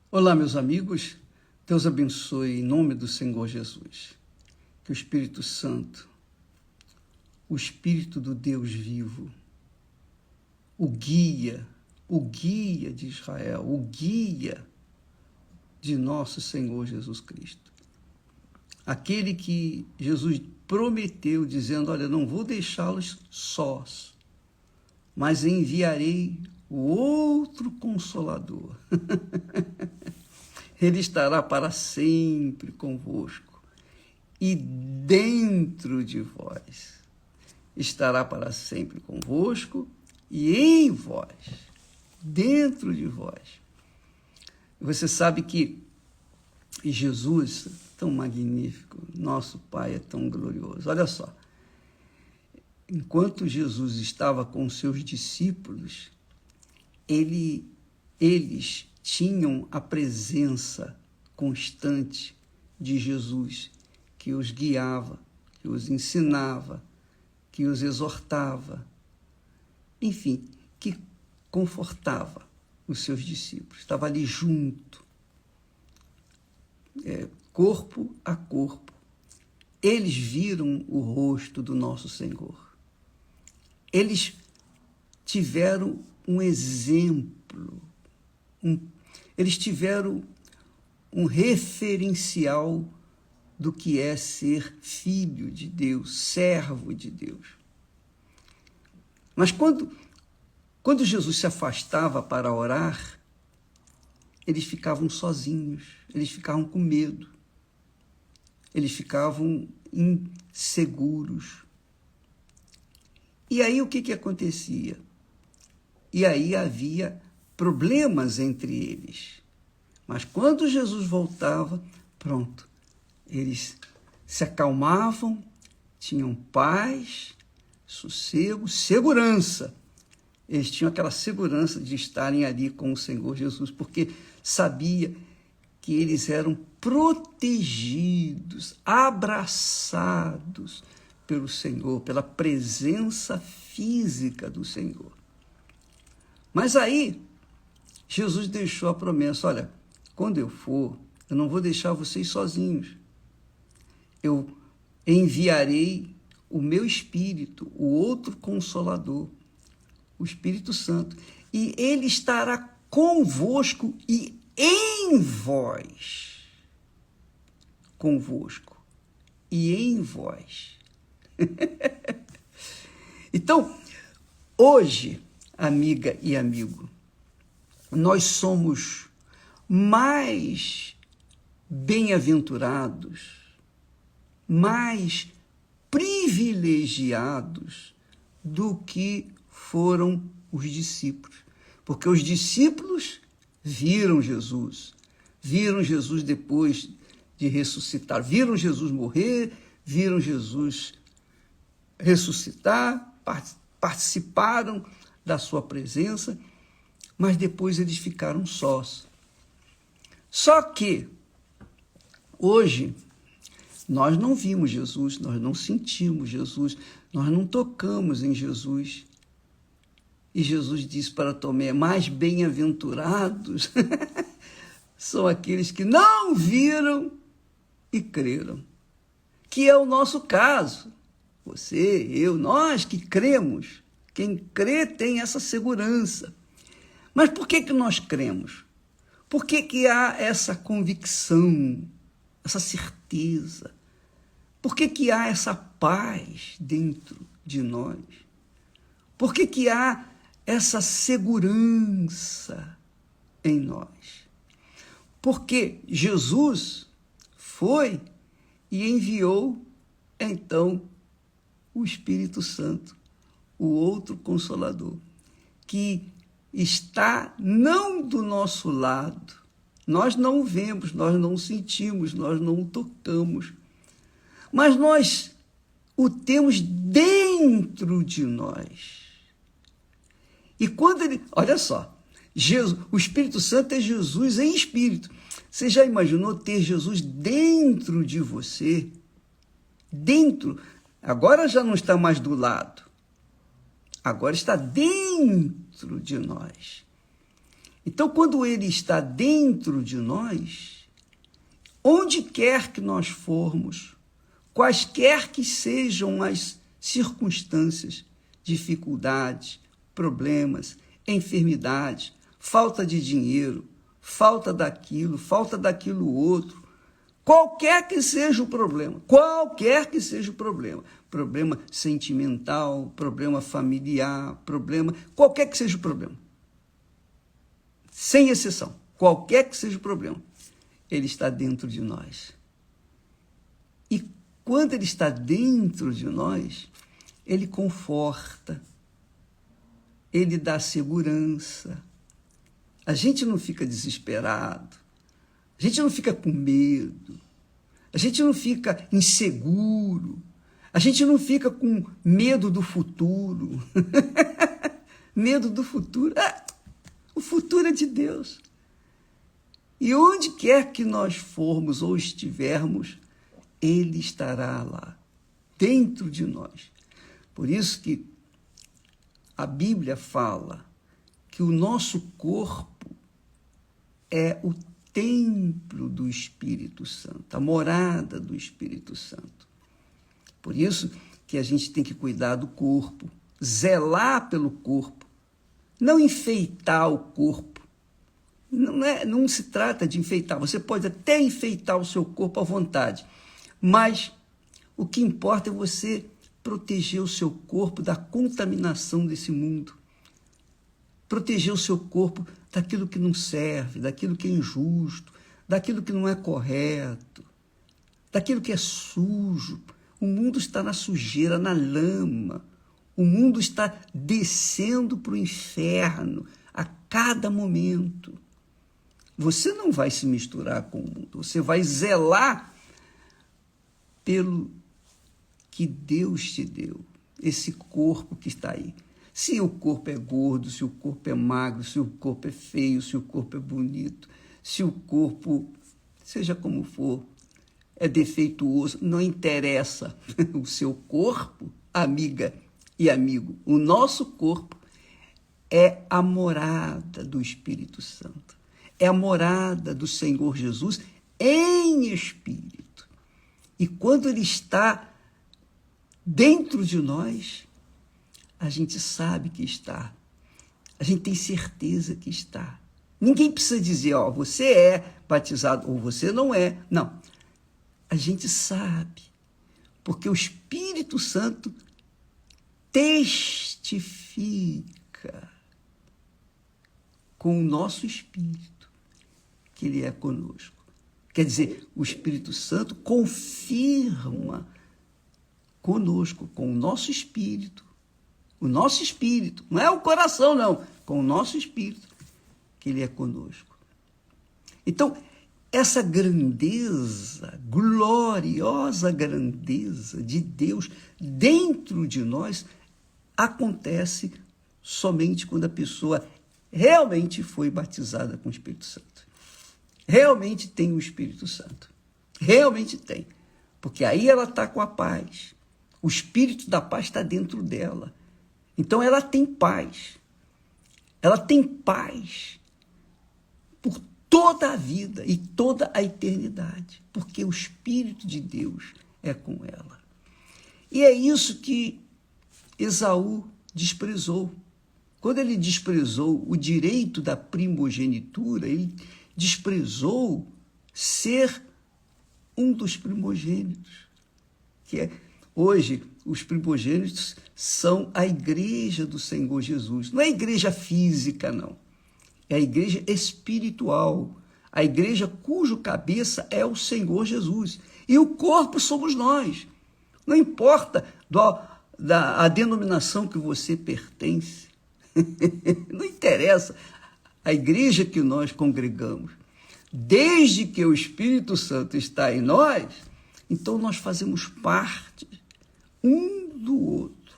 Olá, meus amigos. Deus abençoe em nome do Senhor Jesus. Que o Espírito Santo, o Espírito do Deus vivo, o guia de Israel, o guia de nosso Senhor Jesus Cristo. Aquele que Jesus prometeu, dizendo, olha, não vou deixá-los sós, mas enviarei o outro Consolador. Ele estará para sempre convosco e dentro de vós. Estará para sempre convosco e em vós, dentro de vós. Você sabe que Jesus, tão magnífico, nosso Pai é tão glorioso. Olha só, enquanto Jesus estava com seus discípulos, eles tinham a presença constante de Jesus, que os guiava, que os ensinava, que os exortava, enfim, que confortava os seus discípulos. Estava ali junto, corpo a corpo. Eles viram o rosto do nosso Senhor. Eles tiveram um exemplo, eles tiveram um referencial do que é ser filho de Deus, servo de Deus. Mas quando Jesus se afastava para orar, eles ficavam sozinhos, eles ficavam com medo, eles ficavam inseguros. E aí o que acontecia? E aí havia problemas entre eles. Mas quando Jesus voltava, pronto, eles se acalmavam, tinham paz, sossego, segurança. Eles tinham aquela segurança de estarem ali com o Senhor Jesus, porque sabia que eles eram protegidos, abraçados pelo Senhor, pela presença física do Senhor. Mas aí, Jesus deixou a promessa, olha, quando eu for, eu não vou deixar vocês sozinhos. Eu enviarei o meu Espírito, o outro Consolador, o Espírito Santo, e ele estará convosco e em vós. Convosco e em vós. Então, hoje, amiga e amigo, nós somos mais bem-aventurados, mais privilegiados do que foram os discípulos. Porque os discípulos viram Jesus depois de ressuscitar, viram Jesus morrer, viram Jesus ressuscitar, participaram da sua presença, mas depois eles ficaram sós. Só que hoje nós não vimos Jesus, nós não sentimos Jesus, nós não tocamos em Jesus. E Jesus disse para Tomé, mais bem-aventurados são aqueles que não viram e creram. Que é o nosso caso. Você, eu, nós que cremos. Quem crê tem essa segurança. Mas por que nós cremos? Por que há essa convicção, essa certeza? Por que há essa paz dentro de nós? Por que há essa segurança em nós? Porque Jesus foi e enviou, então, o Espírito Santo, o outro Consolador, que está não do nosso lado. Nós não vemos, nós não sentimos, nós não tocamos, mas nós o temos dentro de nós. E quando ele... Olha só, Jesus, o Espírito Santo é Jesus em espírito. Você já imaginou ter Jesus dentro de você? Dentro. Agora já não está mais do lado. Agora está dentro de nós. Então, quando ele está dentro de nós, onde quer que nós formos, quaisquer que sejam as circunstâncias, dificuldades, problemas, enfermidades, falta de dinheiro, falta daquilo outro, qualquer que seja o problema, problema sentimental, problema familiar, qualquer que seja o problema, sem exceção, qualquer que seja o problema, ele está dentro de nós. E quando ele está dentro de nós, ele conforta, ele dá segurança. A gente não fica desesperado, a gente não fica com medo, a gente não fica inseguro, a gente não fica com medo do futuro. Medo do futuro. O futuro é de Deus. E onde quer que nós formos ou estivermos, ele estará lá, dentro de nós. Por isso que a Bíblia fala que o nosso corpo é o templo do Espírito Santo, a morada do Espírito Santo. Por isso que a gente tem que cuidar do corpo, zelar pelo corpo, não enfeitar o corpo. Não se trata de enfeitar, você pode até enfeitar o seu corpo à vontade, mas o que importa é você proteger o seu corpo da contaminação desse mundo, proteger o seu corpo daquilo que não serve, daquilo que é injusto, daquilo que não é correto, daquilo que é sujo. O mundo está na sujeira, na lama, o mundo está descendo para o inferno a cada momento. Você não vai se misturar com o mundo, você vai zelar pelo que Deus te deu, esse corpo que está aí. Se o corpo é gordo, se o corpo é magro, se o corpo é feio, se o corpo é bonito, se o corpo, seja como for, é defeituoso, não interessa. O seu corpo, amiga e amigo, o nosso corpo é a morada do Espírito Santo. É a morada do Senhor Jesus em espírito. E quando ele está dentro de nós, a gente sabe que está. A gente tem certeza que está. Ninguém precisa dizer, você é batizado ou você não é. Não. A gente sabe, porque o Espírito Santo testifica com o nosso espírito que ele é conosco. Quer dizer, o Espírito Santo confirma conosco, com o nosso espírito, não é o coração, não, com o nosso espírito, que ele é conosco. Então, essa grandeza, gloriosa grandeza de Deus dentro de nós acontece somente quando a pessoa realmente foi batizada com o Espírito Santo. Realmente tem o Espírito Santo. Realmente tem. Porque aí ela está com a paz. O Espírito da paz está dentro dela. Então ela tem paz. Ela tem paz por toda a vida e toda a eternidade. Porque o Espírito de Deus é com ela. E é isso que Esaú desprezou. Quando ele desprezou o direito da primogenitura, ele desprezou ser um dos primogênitos, que é hoje os primogênitos são a igreja do Senhor Jesus. Não é a igreja física, não. É a igreja espiritual, a igreja cujo cabeça é o Senhor Jesus. E o corpo somos nós. Não importa a denominação que você pertence, não interessa a igreja que nós congregamos. Desde que o Espírito Santo está em nós, então nós fazemos parte um do outro.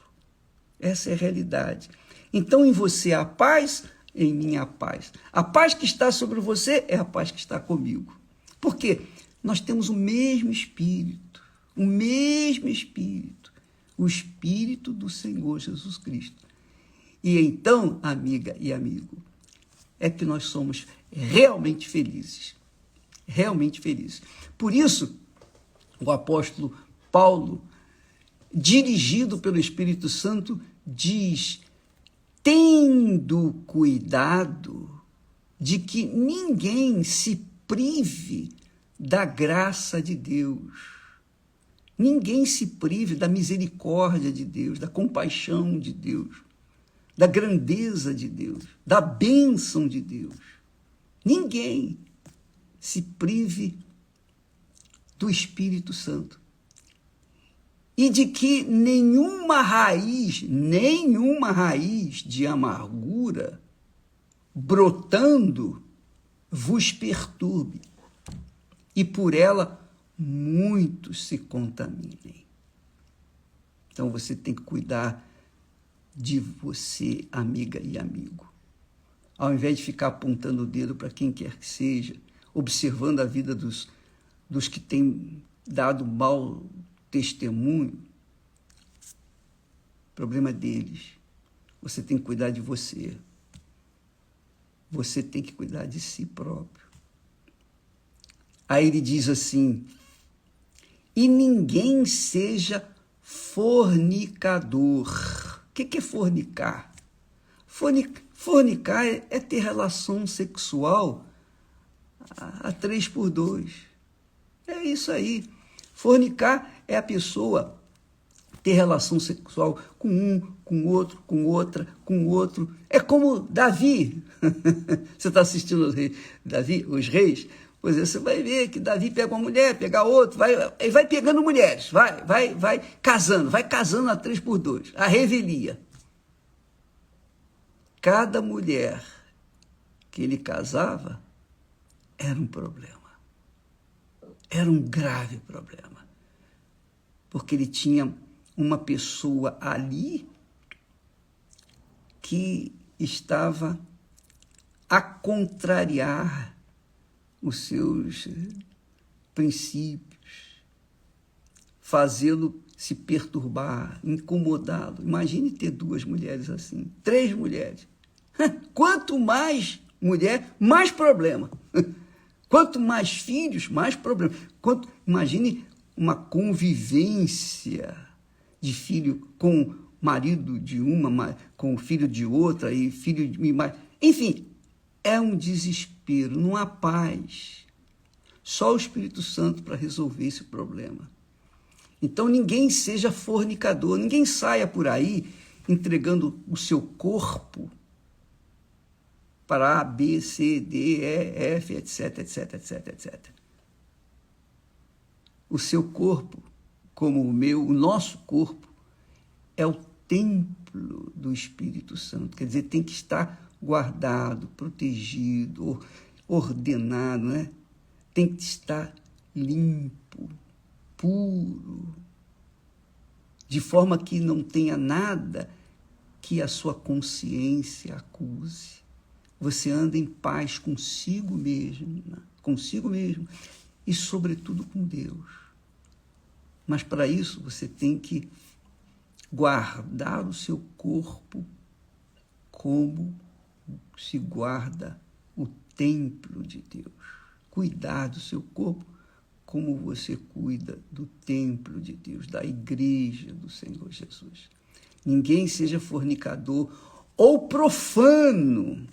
Essa é a realidade. Então em você há paz, em mim há paz. A paz que está sobre você é a paz que está comigo. Por quê? Nós temos o mesmo Espírito, o Espírito do Senhor Jesus Cristo. E então, amiga e amigo, é que nós somos realmente felizes. Realmente felizes. Por isso, o apóstolo Paulo, dirigido pelo Espírito Santo, diz: tendo cuidado de que ninguém se prive da graça de Deus. Ninguém se prive da misericórdia de Deus, da compaixão de Deus, da grandeza de Deus, da bênção de Deus. Ninguém se prive do Espírito Santo. E de que nenhuma raiz de amargura brotando vos perturbe, e por ela muitos se contaminem. Então você tem que cuidar de você, amiga e amigo. Ao invés de ficar apontando o dedo para quem quer que seja, observando a vida dos que têm dado mau testemunho, problema deles. Você tem que cuidar de você. Você tem que cuidar de si próprio. Aí ele diz assim: e ninguém seja fornicador. O que é fornicar? Fornicar é ter relação sexual a 3x2. É isso aí. Fornicar é a pessoa ter relação sexual com um, com outro, com outra, com outro. É como Davi. Você está assistindo os reis? Pois é, você vai ver que Davi pega uma mulher, pega outra, ele vai pegando mulheres, vai casando a 3x2, a revelia. Cada mulher que ele casava era um problema. Era um grave problema. Porque ele tinha uma pessoa ali que estava a contrariar os seus princípios, fazê-lo se perturbar, incomodá-lo. Imagine ter 2 mulheres assim, 3 mulheres. Quanto mais mulher, mais problema. Quanto mais filhos, mais problema. Imagine uma convivência de filho com marido de uma, com filho de outra, e filho de mais. Enfim, é um desespero, não há paz. Só o Espírito Santo para resolver esse problema. Então ninguém seja fornicador, ninguém saia por aí entregando o seu corpo para A, B, C, D, E, F, etc, etc, etc, etc. O seu corpo, como o nosso corpo, é o templo do Espírito Santo. Quer dizer, tem que estar guardado, protegido, ordenado, né? Tem que estar limpo, puro, de forma que não tenha nada que a sua consciência acuse. Você anda em paz consigo mesmo e, sobretudo, com Deus. Mas, para isso, você tem que guardar o seu corpo como se guarda o templo de Deus. Cuidar do seu corpo como você cuida do templo de Deus, da igreja do Senhor Jesus. Ninguém seja fornicador ou profano,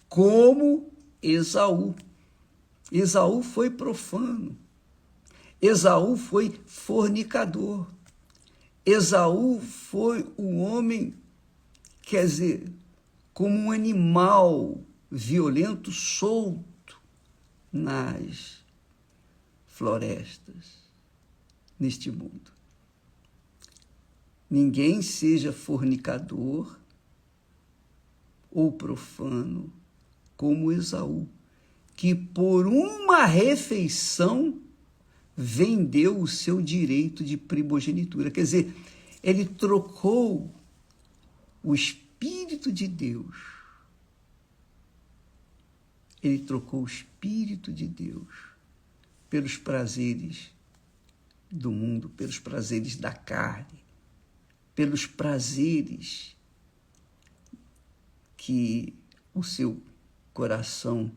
como Esaú. Esaú foi profano. Esaú foi fornicador. Esaú foi um homem, quer dizer, como um animal violento, solto nas florestas, neste mundo. Ninguém seja fornicador ou profano como Esaú, que por uma refeição vendeu o seu direito de primogenitura. Quer dizer, ele trocou o Espírito de Deus. Ele trocou o Espírito de Deus pelos prazeres do mundo, pelos prazeres da carne, pelos prazeres que o seu coração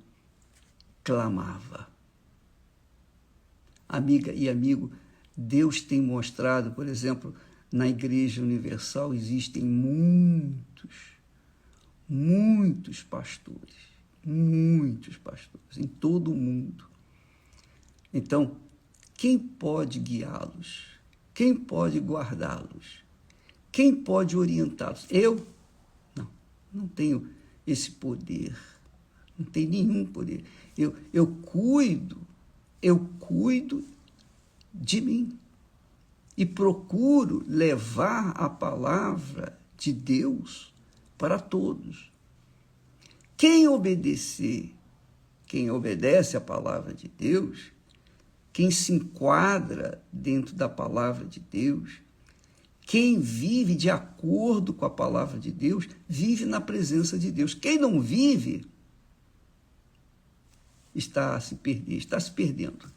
clamava. Amiga e amigo, Deus tem mostrado, por exemplo, na Igreja Universal existem muitos pastores em todo o mundo. Então, quem pode guiá-los? Quem pode guardá-los? Quem pode orientá-los? Eu? Não tenho esse poder. Não tenho nenhum poder. Eu cuido de mim e procuro levar a palavra de Deus para todos. Quem obedece a palavra de Deus, quem se enquadra dentro da palavra de Deus, quem vive de acordo com a palavra de Deus, vive na presença de Deus. Quem não vive, está se perdendo,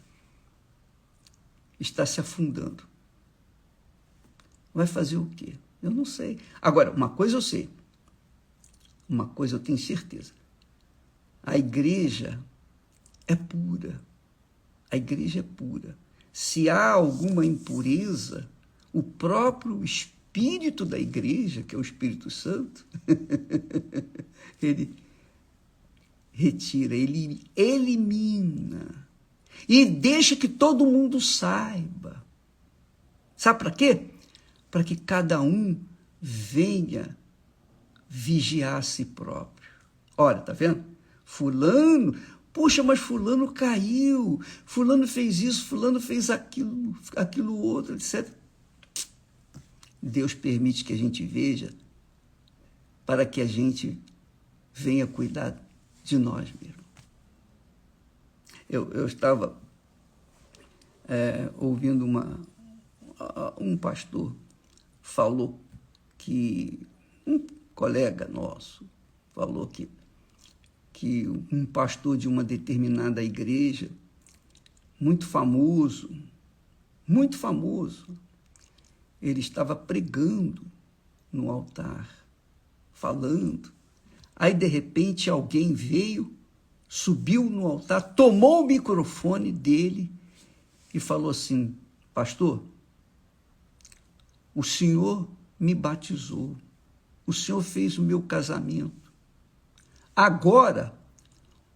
está se afundando. Vai fazer o quê? Eu não sei. Agora, uma coisa eu sei, uma coisa eu tenho certeza. A igreja é pura. A igreja é pura. Se há alguma impureza, o próprio espírito da igreja, que é o Espírito Santo, ele retira, ele elimina e deixa que todo mundo saiba. Sabe para quê? Para que cada um venha vigiar a si próprio. Olha, tá vendo? Fulano, poxa, mas fulano caiu, fulano fez isso, fulano fez aquilo outro, etc. Deus permite que a gente veja para que a gente venha cuidar de nós mesmos. Eu estava ouvindo um pastor falou que, um colega nosso falou que um pastor de uma determinada igreja, muito famoso, ele estava pregando no altar, falando. Aí, de repente, alguém veio, subiu no altar, tomou o microfone dele e falou assim: pastor, o senhor me batizou, o senhor fez o meu casamento. Agora,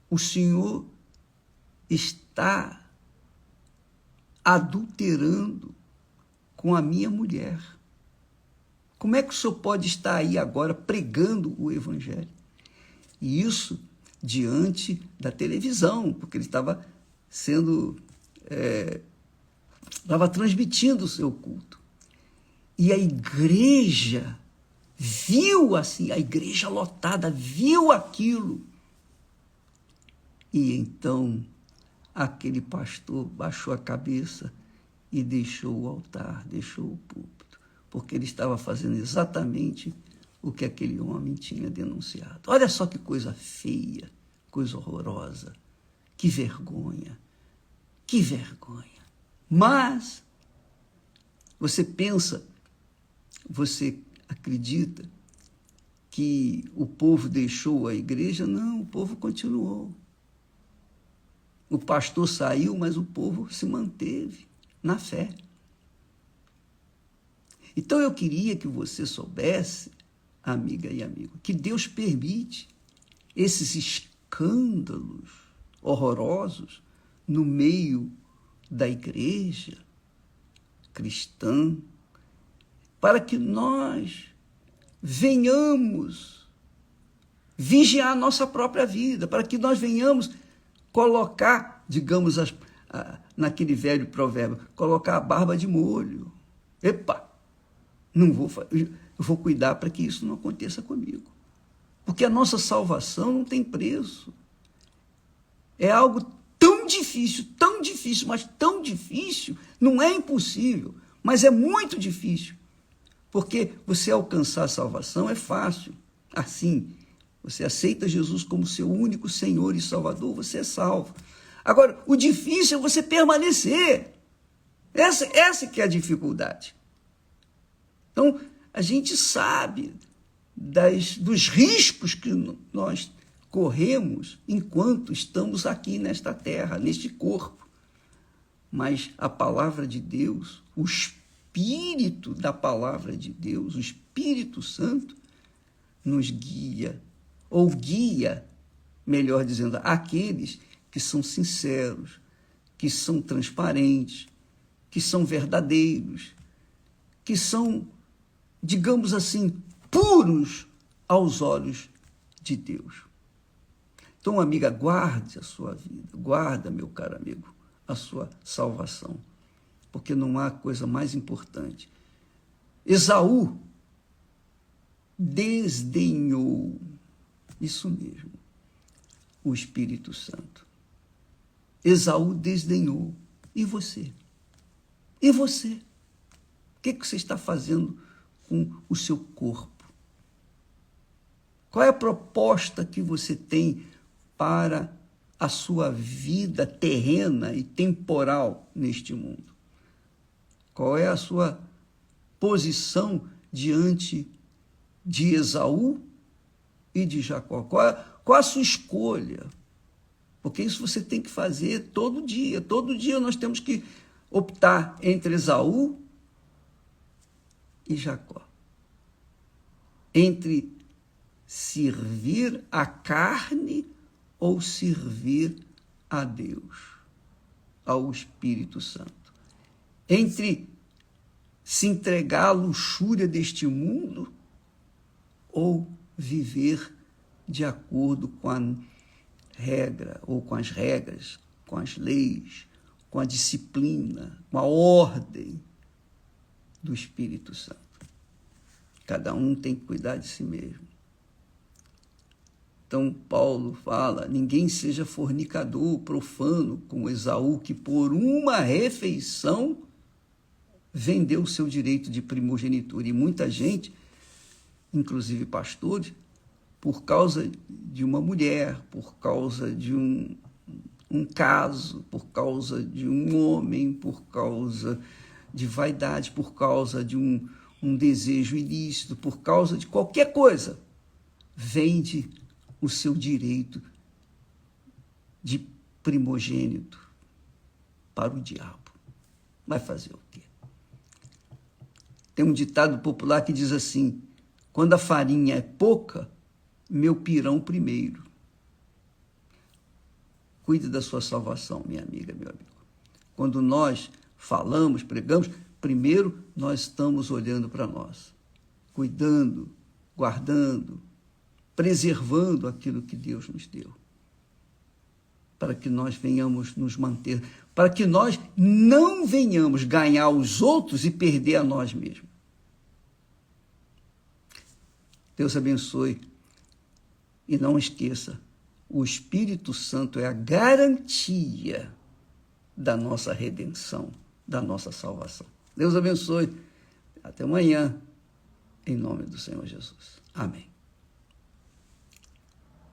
o senhor está adulterando com a minha mulher. Como é que o senhor pode estar aí agora pregando o evangelho? E isso diante da televisão, porque ele estava transmitindo o seu culto. E a igreja viu assim, a igreja lotada viu aquilo. E então aquele pastor baixou a cabeça e deixou o altar, deixou o púlpito, porque ele estava fazendo exatamente o que aquele homem tinha denunciado. Olha só que coisa feia, coisa horrorosa, que vergonha, que vergonha. Mas você pensa, você acredita que o povo deixou a igreja? Não, o povo continuou. O pastor saiu, mas o povo se manteve na fé. Então eu queria que você soubesse, amiga e amigo, que Deus permite esses escândalos horrorosos no meio da igreja cristã, para que nós venhamos vigiar a nossa própria vida, para que nós venhamos colocar, digamos, naquele velho provérbio, colocar a barba de molho. Epa, eu vou cuidar para que isso não aconteça comigo. Porque a nossa salvação não tem preço. É algo tão difícil, mas tão difícil, não é impossível, mas é muito difícil. Porque você alcançar a salvação é fácil. Assim, você aceita Jesus como seu único Senhor e Salvador, você é salvo. Agora, o difícil é você permanecer. Essa que é a dificuldade. Então, a gente sabe dos riscos que nós corremos enquanto estamos aqui nesta terra, neste corpo. Mas a palavra de Deus, o Espírito da palavra de Deus, o Espírito Santo, nos guia, ou guia, melhor dizendo, aqueles que são sinceros, que são transparentes, que são verdadeiros, que são, digamos assim, puros aos olhos de Deus. Então, amiga, guarde a sua vida, guarda, meu caro amigo, a sua salvação, porque não há coisa mais importante. Esaú desdenhou, isso mesmo, o Espírito Santo. Esaú desdenhou. E você? E você? O que você está fazendo com o seu corpo? Qual é a proposta que você tem para a sua vida terrena e temporal neste mundo? Qual é a sua posição diante de Esaú e de Jacó? Qual a sua escolha? Porque isso você tem que fazer todo dia. Todo dia nós temos que optar entre Esaú e Jacó. Entre servir a carne ou servir a Deus, ao Espírito Santo. Entre se entregar à luxúria deste mundo ou viver de acordo com a regra, ou com as regras, com as leis, com a disciplina, com a ordem do Espírito Santo. Cada um tem que cuidar de si mesmo. Então, Paulo fala, ninguém seja fornicador, profano, como Esaú, que por uma refeição vendeu o seu direito de primogenitura. E muita gente, inclusive pastores, por causa de uma mulher, por causa de um caso, por causa de um homem, por causa de vaidade, por causa de um desejo ilícito, por causa de qualquer coisa, vende o seu direito de primogênito para o diabo. Vai fazer o quê? Tem um ditado popular que diz assim, quando a farinha é pouca, meu pirão primeiro. Cuide da sua salvação, minha amiga, meu amigo. Quando nós falamos, pregamos, primeiro nós estamos olhando para nós, cuidando, guardando, preservando aquilo que Deus nos deu, para que nós venhamos nos manter, para que nós não venhamos ganhar os outros e perder a nós mesmos. Deus abençoe. E não esqueça, o Espírito Santo é a garantia da nossa redenção, da nossa salvação. Deus abençoe. Até amanhã, em nome do Senhor Jesus. Amém.